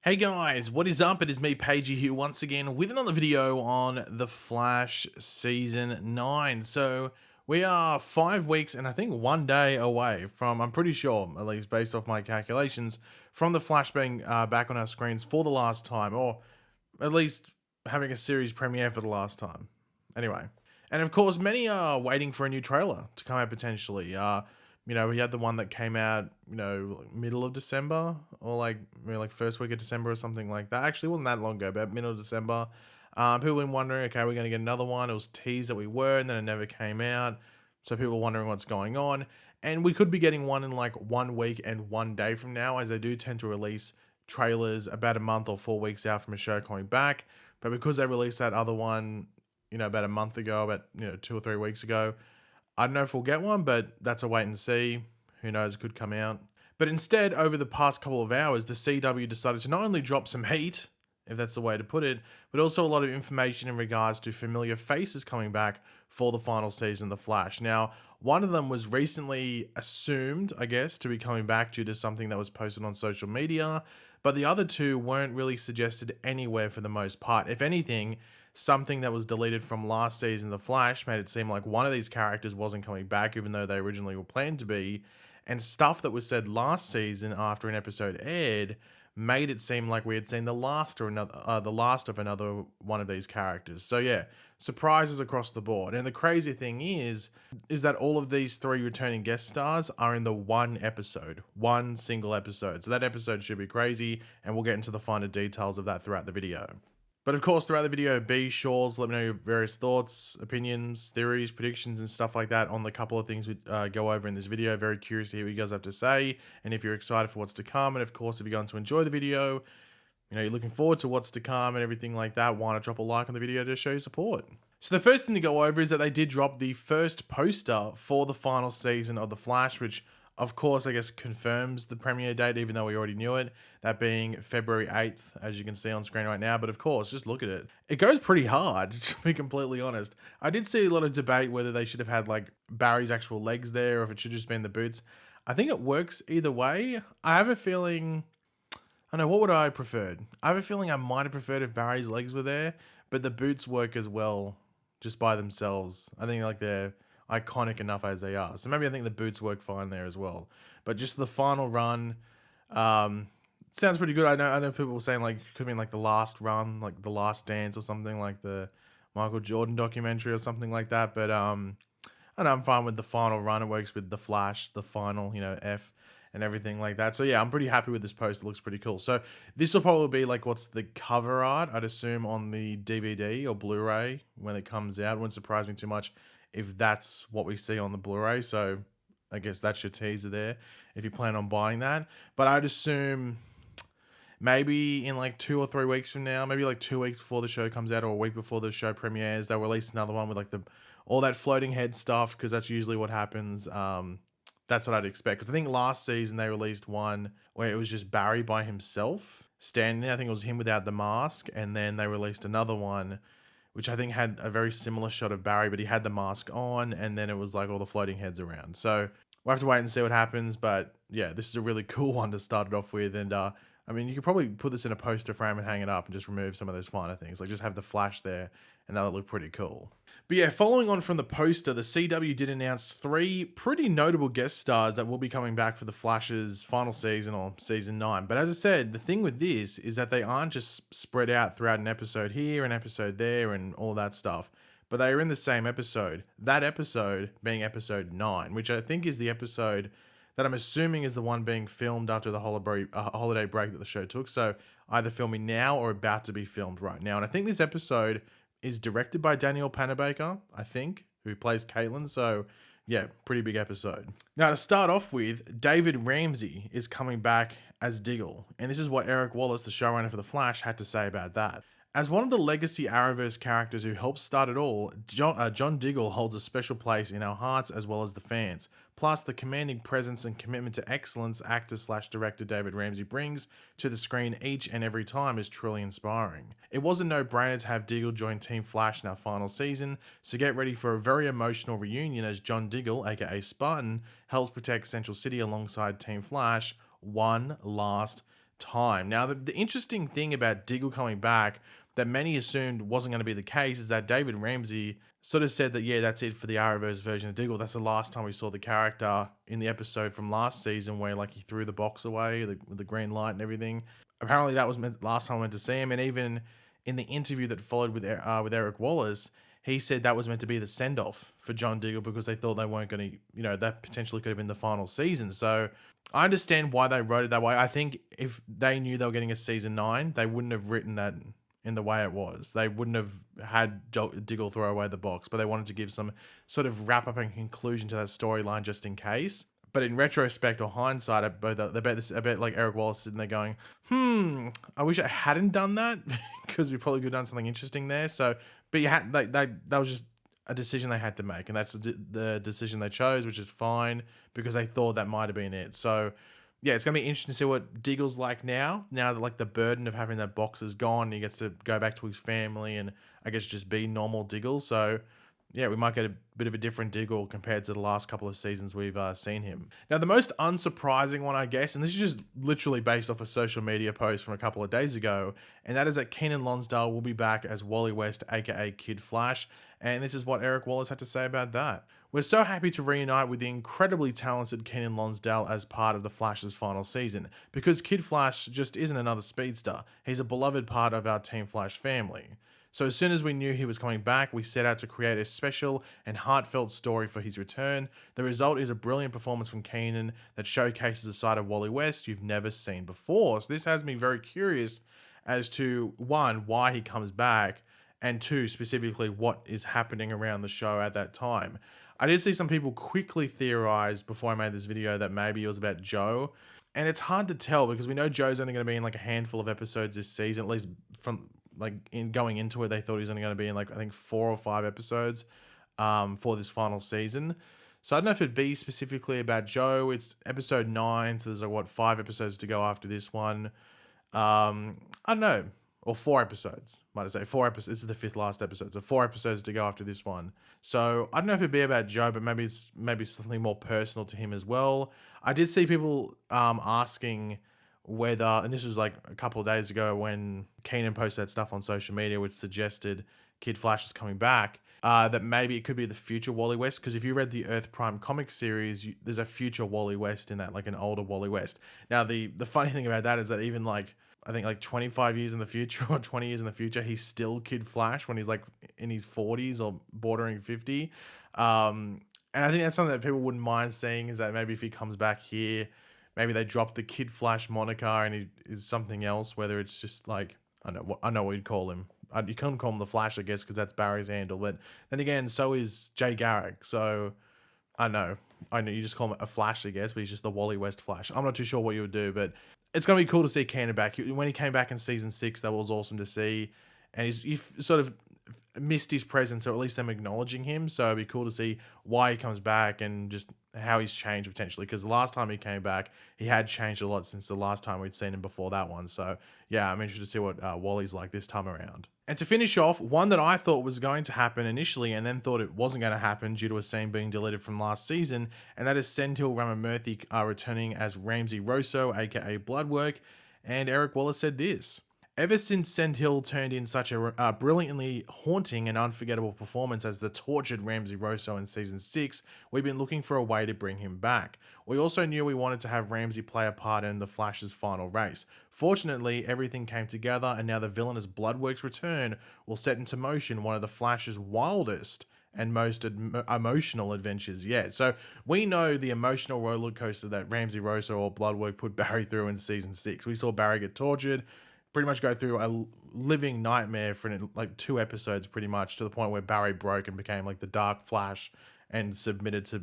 Hey guys, what is up? It is me, Pagey, here once again with another video on The Flash Season 9. So we are 5 weeks and I think 1 day away from, I'm pretty sure, at least based off my calculations, from The Flash being back on our screens for the last time, or at least having a series premiere for the last time. Anyway. And of course, many are waiting for a new trailer to come out potentially. We had the one that came out, middle of December or like first week of December or something like that. Actually, it wasn't that long ago, but middle of December. People have been wondering, okay, we're going to get another one. It was teased that we were, and then it never came out. So people are wondering what's going on. And we could be getting one in like 1 week and 1 day from now, as they do tend to release trailers about a month or 4 weeks out from a show coming back. But because they released that other one, about a month ago, about 2 or 3 weeks ago, I don't know if we'll get one, but that's a wait and see. Who knows, it could come out. But instead, over the past couple of hours, the CW decided to not only drop some heat, if that's the way to put it, but also a lot of information in regards to familiar faces coming back for the final season of The Flash. Now, one of them was recently assumed, I guess, to be coming back due to something that was posted on social media, but the other two weren't really suggested anywhere for the most part. If anything, something that was deleted from last season, The Flash, made it seem like one of these characters wasn't coming back, even though they originally were planned to be. And stuff that was said last season after an episode aired made it seem like we had seen the last of another one of these characters. So yeah, surprises across the board. And the crazy thing is that all of these 3 returning guest stars are in the one single episode. So that episode should be crazy, and we'll get into the finer details of that throughout the video. But of course, throughout the video, be sure to let me know your various thoughts, opinions, theories, predictions, and stuff like that on the couple of things we go over in this video. Very curious to hear what you guys have to say, and if you're excited for what's to come. And of course, if you're going to enjoy the video, you're looking forward to what's to come and everything like that, why not drop a like on the video to show your support? So the first thing to go over is that they did drop the first poster for the final season of The Flash, which of course, I guess, confirms the premiere date, even though we already knew it, that being February 8th, as you can see on screen right now. But of course, just look at it. It goes pretty hard, to be completely honest. I did see a lot of debate whether they should have had like Barry's actual legs there, or if it should just been the boots. I think it works either way. I have a feeling, I don't know, what would I have preferred? I have a feeling I might have preferred if Barry's legs were there, but the boots work as well, just by themselves. I think like they're iconic enough as they are. So maybe I think the boots work fine there as well. But just the final run, sounds pretty good. I know people were saying like it could have been like the last run, like the last dance or something, like the Michael Jordan documentary or something like that. But I know I'm fine with the final run. It works with the Flash, the final, F and everything like that. So yeah, I'm pretty happy with this post. It looks pretty cool. So this will probably be like what's the cover art, I'd assume, on the DVD or Blu-ray when it comes out. It wouldn't surprise me too much if that's what we see on the Blu-ray. So I guess that's your teaser there if you plan on buying that. But I'd assume maybe in like 2 or 3 weeks from now, maybe like 2 weeks before the show comes out or a week before the show premieres, they'll release another one with like all that floating head stuff, because that's usually what happens. That's what I'd expect, because I think last season they released one where it was just Barry by himself standing there. I think it was him without the mask, and then they released another one which I think had a very similar shot of Barry, but he had the mask on, and then it was like all the floating heads around. So we'll have to wait and see what happens, but yeah, this is a really cool one to start it off with. And I mean, you could probably put this in a poster frame and hang it up and just remove some of those finer things, like just have the Flash there, and that'll look pretty cool. But yeah, following on from the poster, the CW did announce 3 pretty notable guest stars that will be coming back for the Flash's final season, or season 9. But as I said, the thing with this is that they aren't just spread out throughout an episode here, an episode there, and all that stuff, but they are in the same episode. That episode being episode 9, which I think is the episode that I'm assuming is the one being filmed after the holiday break that the show took. So either filming now or about to be filmed right now. And I think this episode is directed by Danielle Panabaker, I think, who plays Caitlin. So yeah, pretty big episode. Now to start off with, David Ramsey is coming back as Diggle. And this is what Eric Wallace, the showrunner for The Flash, had to say about that. As one of the legacy Arrowverse characters who helped start it all, John Diggle holds a special place in our hearts as well as the fans. Plus, the commanding presence and commitment to excellence actor/director David Ramsey brings to the screen each and every time is truly inspiring. It was a no-brainer to have Diggle join Team Flash in our final season, so get ready for a very emotional reunion as John Diggle, aka Spartan, helps protect Central City alongside Team Flash one last time. Now, the interesting thing about Diggle coming back that many assumed wasn't going to be the case is that David Ramsey sort of said that, yeah, that's it for the Arrowverse version of Diggle. That's the last time we saw the character in the episode from last season where like he threw the box away with the green light and everything. Apparently that was meant last time I went to see him. And even in the interview that followed with Eric Wallace, he said that was meant to be the send-off for John Diggle because they thought they weren't going to, that potentially could have been the final season. So I understand why they wrote it that way. I think if they knew they were getting a season 9, they wouldn't have written that in the way it was. They wouldn't have had Diggle throw away the box, but they wanted to give some sort of wrap-up and conclusion to that storyline just in case. But in retrospect or hindsight, I bet like Eric Wallace sitting there going, I wish I hadn't done that because we probably could have done something interesting there. So, but you had that was just a decision they had to make, and that's the decision they chose, which is fine because they thought that might have been it. So, yeah, it's gonna be interesting to see what Diggle's like now that like the burden of having that box is gone. He gets to go back to his family and I guess just be normal Diggle. So yeah, we might get a bit of a different Diggle compared to the last couple of seasons we've seen him. Now, the most unsurprising one, I guess, and this is just literally based off a social media post from a couple of days ago, and that is that Keenan Lonsdale will be back as Wally West, aka Kid Flash, and this is what Eric Wallace had to say about that. We're so happy to reunite with the incredibly talented Keenan Lonsdale as part of the Flash's final season, because Kid Flash just isn't another speedster. He's a beloved part of our Team Flash family. So as soon as we knew he was coming back, we set out to create a special and heartfelt story for his return. The result is a brilliant performance from Keenan that showcases a side of Wally West you've never seen before. So this has me very curious as to, one, why he comes back, and two, specifically what is happening around the show at that time. I did see some people quickly theorize before I made this video that maybe it was about Joe. And it's hard to tell because we know Joe's only going to be in like a handful of episodes this season, at least from like in going into it, they thought he was only going to be in like, I think 4 or 5 episodes for this final season. So I don't know if it'd be specifically about Joe. It's episode 9, so there's like 5 episodes to go after this one. I don't know. Or 4 episodes, might I say. 4 episodes. This is the 5th last episode. So 4 episodes to go after this one. So I don't know if it'd be about Joe, but maybe it's something more personal to him as well. I did see people asking whether, and this was like a couple of days ago when Keenan posted that stuff on social media, which suggested Kid Flash was coming back, that maybe it could be the future Wally West. Because if you read the Earth Prime comic series, there's a future Wally West in that, like an older Wally West. Now, the funny thing about that is that even like, I think like 25 years in the future or 20 years in the future, he's still Kid Flash when he's like in his 40s or bordering 50. And I think that's something that people wouldn't mind seeing, is that maybe if he comes back here, maybe they drop the Kid Flash moniker and he is something else, whether it's just like, I know what you'd call him. You couldn't call him the Flash, I guess, because that's Barry's handle. But then again, so is Jay Garrick. So I know you just call him a Flash, I guess, but he's just the Wally West Flash. I'm not too sure what you would do, but it's going to be cool to see Keenan back. When he came back in season 6, that was awesome to see. And he sort of missed his presence, or at least them acknowledging him. So it'd be cool to see why he comes back and just how he's changed potentially. Because the last time he came back, he had changed a lot since the last time we'd seen him before that one. So yeah, I'm interested to see what Wally's like this time around. And to finish off, one that I thought was going to happen initially and then thought it wasn't going to happen due to a scene being deleted from last season, and that is Senthil Ramamurthy returning as Ramsey Rosso, aka Bloodwork, and Eric Wallace said this. Ever since Senthil turned in such a brilliantly haunting and unforgettable performance as the tortured Ramsey Rosso in Season 6, we've been looking for a way to bring him back. We also knew we wanted to have Ramsey play a part in the Flash's final race. Fortunately, everything came together, and now the villainous Bloodwork's return will set into motion one of the Flash's wildest and most emotional adventures yet. So we know the emotional roller coaster that Ramsey Rosso or Bloodwork put Barry through in Season 6. We saw Barry get tortured, pretty much go through a living nightmare for like 2 episodes, pretty much, to the point where Barry broke and became like the Dark Flash and submitted to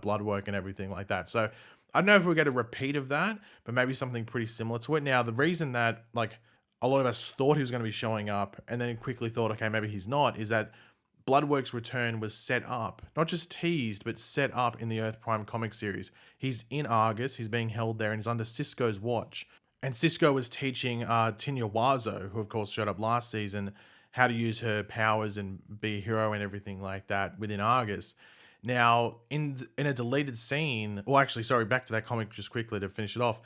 Bloodwork and everything like that. So I don't know if we'll get a repeat of that, but maybe something pretty similar to it. Now, the reason that like a lot of us thought he was going to be showing up and then quickly thought, okay, maybe he's not, is that Bloodwork's return was set up, not just teased, but set up in the Earth Prime comic series. He's in Argus, he's being held there, and he's under Cisco's watch. And Cisco was teaching Tinya Wazo, who of course showed up last season, how to use her powers and be a hero and everything like that within Argus. Now, in a deleted scene, well, actually, sorry, back to that comic just quickly to finish it off.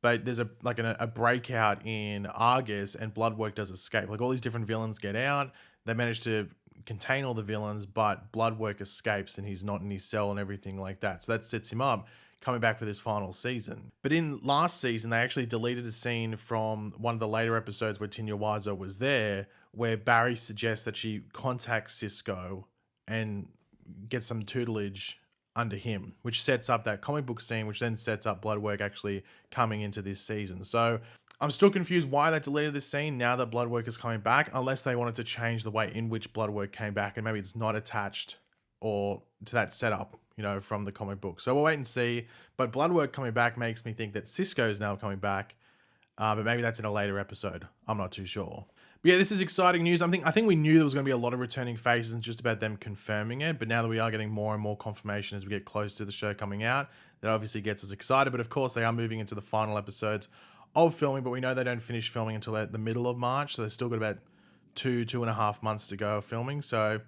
but there's a breakout in Argus, and Bloodwork does escape. Like all these different villains get out. They manage to contain all the villains, but Bloodwork escapes and he's not in his cell and everything like that. So that sets him up coming back for this final season. But in last season, they actually deleted a scene from one of the later episodes where Tinya Wiseau was there, where Barry suggests that she contacts Cisco and gets some tutelage under him, which sets up that comic book scene, which then sets up Bloodwork actually coming into this season. So I'm still confused why they deleted this scene now that Bloodwork is coming back, unless they wanted to change the way in which Bloodwork came back and maybe it's not attached or to that setup, you know, from the comic book. So we'll wait and see. But Bloodwork coming back makes me think that Cisco is now coming back, but maybe that's in a later episode. I'm not too sure. But yeah, this is exciting news. I think we knew there was going to be a lot of returning faces and just about them confirming it. But now that we are getting more and more confirmation as we get close to the show coming out, that obviously gets us excited. But of course, they are moving into the final episodes of filming, but we know they don't finish filming until the middle of March. So they've still got about 2.5 months to go of filming. So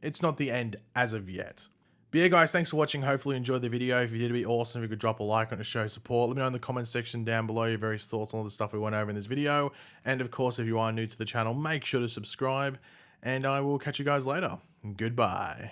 it's not the end as of yet. But yeah, guys, thanks for watching. Hopefully you enjoyed the video. If you did, it'd be awesome if you could drop a like on it to show support. Let me know in the comments section down below your various thoughts on all the stuff we went over in this video. And of course, if you are new to the channel, make sure to subscribe. And I will catch you guys later. Goodbye.